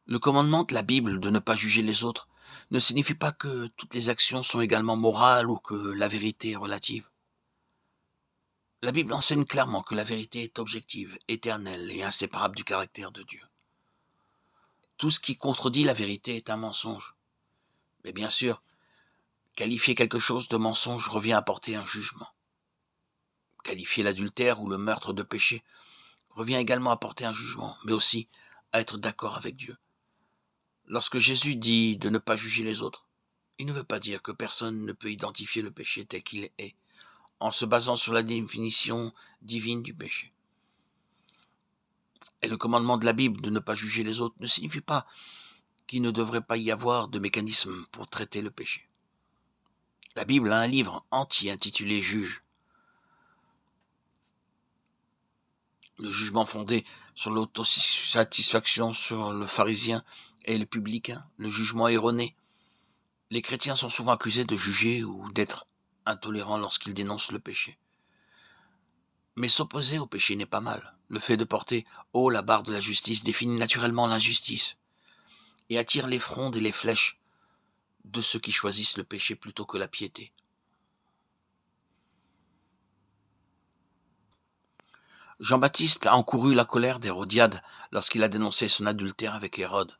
Le commandement de la Bible de ne pas juger les autres ne signifie pas que toutes les actions sont également morales ou que la vérité est relative. La Bible enseigne clairement que la vérité est objective, éternelle et inséparable du caractère de Dieu. Tout ce qui contredit la vérité est un mensonge. Mais bien sûr, qualifier quelque chose de mensonge revient à porter un jugement. Qualifier l'adultère ou le meurtre de péché revient également à porter un jugement, mais aussi à être d'accord avec Dieu. Lorsque Jésus dit de ne pas juger les autres, il ne veut pas dire que personne ne peut identifier le péché tel qu'il est, en se basant sur la définition divine du péché. Et le commandement de la Bible de ne pas juger les autres ne signifie pas qu'il ne devrait pas y avoir de mécanisme pour traiter le péché. La Bible a un livre entier intitulé Juge. Le jugement fondé sur l'autosatisfaction sur le pharisien et le publicain, le jugement erroné. Les chrétiens sont souvent accusés de juger ou d'être intolérants lorsqu'ils dénoncent le péché. Mais s'opposer au péché n'est pas mal. Le fait de porter haut la barre de la justice définit naturellement l'injustice et attire les frondes et les flèches de ceux qui choisissent le péché plutôt que la piété. Jean-Baptiste a encouru la colère d'Hérodiade lorsqu'il a dénoncé son adultère avec Hérode.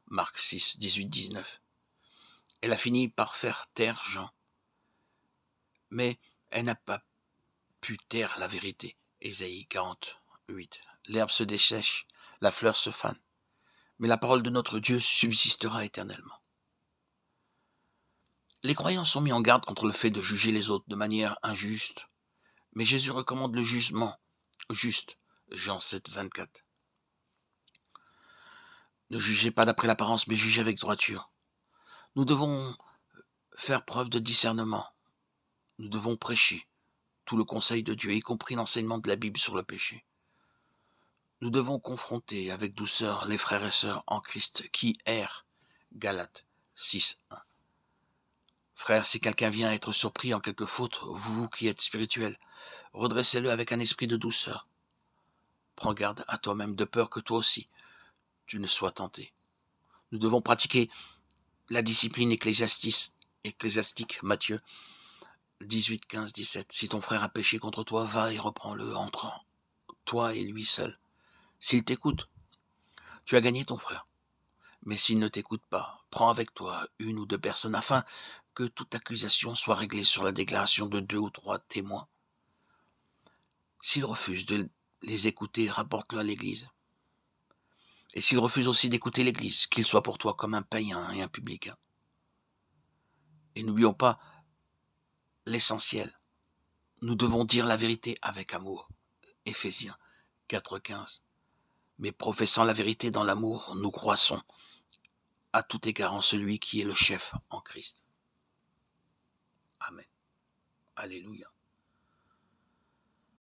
Marc 6, 18, 19. Elle a fini par faire taire Jean. Mais elle n'a pas pu taire la vérité. Ésaïe 48. L'herbe se dessèche, la fleur se fane, mais la parole de notre Dieu subsistera éternellement. Les croyants sont mis en garde contre le fait de juger les autres de manière injuste, mais Jésus recommande le jugement juste. Jean 7, 24. Ne jugez pas d'après l'apparence, mais jugez avec droiture. Nous devons faire preuve de discernement. Nous devons prêcher tout le conseil de Dieu, y compris l'enseignement de la Bible sur le péché. Nous devons confronter avec douceur les frères et sœurs en Christ qui errent. Galates 6, 1. Frères, si quelqu'un vient être surpris en quelque faute, vous qui êtes spirituels, redressez-le avec un esprit de douceur. Prends garde à toi-même de peur que toi aussi tu ne sois tenté. Nous devons pratiquer la discipline ecclésiastique, Matthieu 18, 15, 17. Si ton frère a péché contre toi, va et reprends-le entre toi et lui seul. S'il t'écoute, tu as gagné ton frère. Mais s'il ne t'écoute pas, prends avec toi une ou deux personnes afin que toute accusation soit réglée sur la déclaration de 2 ou 3 témoins. S'il refuse de les écouter, rapporte-le à l'église. Et s'il refuse aussi d'écouter l'église, qu'il soit pour toi comme un païen et un publicain. Et n'oublions pas l'essentiel. Nous devons dire la vérité avec amour. Éphésiens 4, 15. Mais professant la vérité dans l'amour, nous croissons à tout égard en celui qui est le chef en Christ. Amen. Alléluia.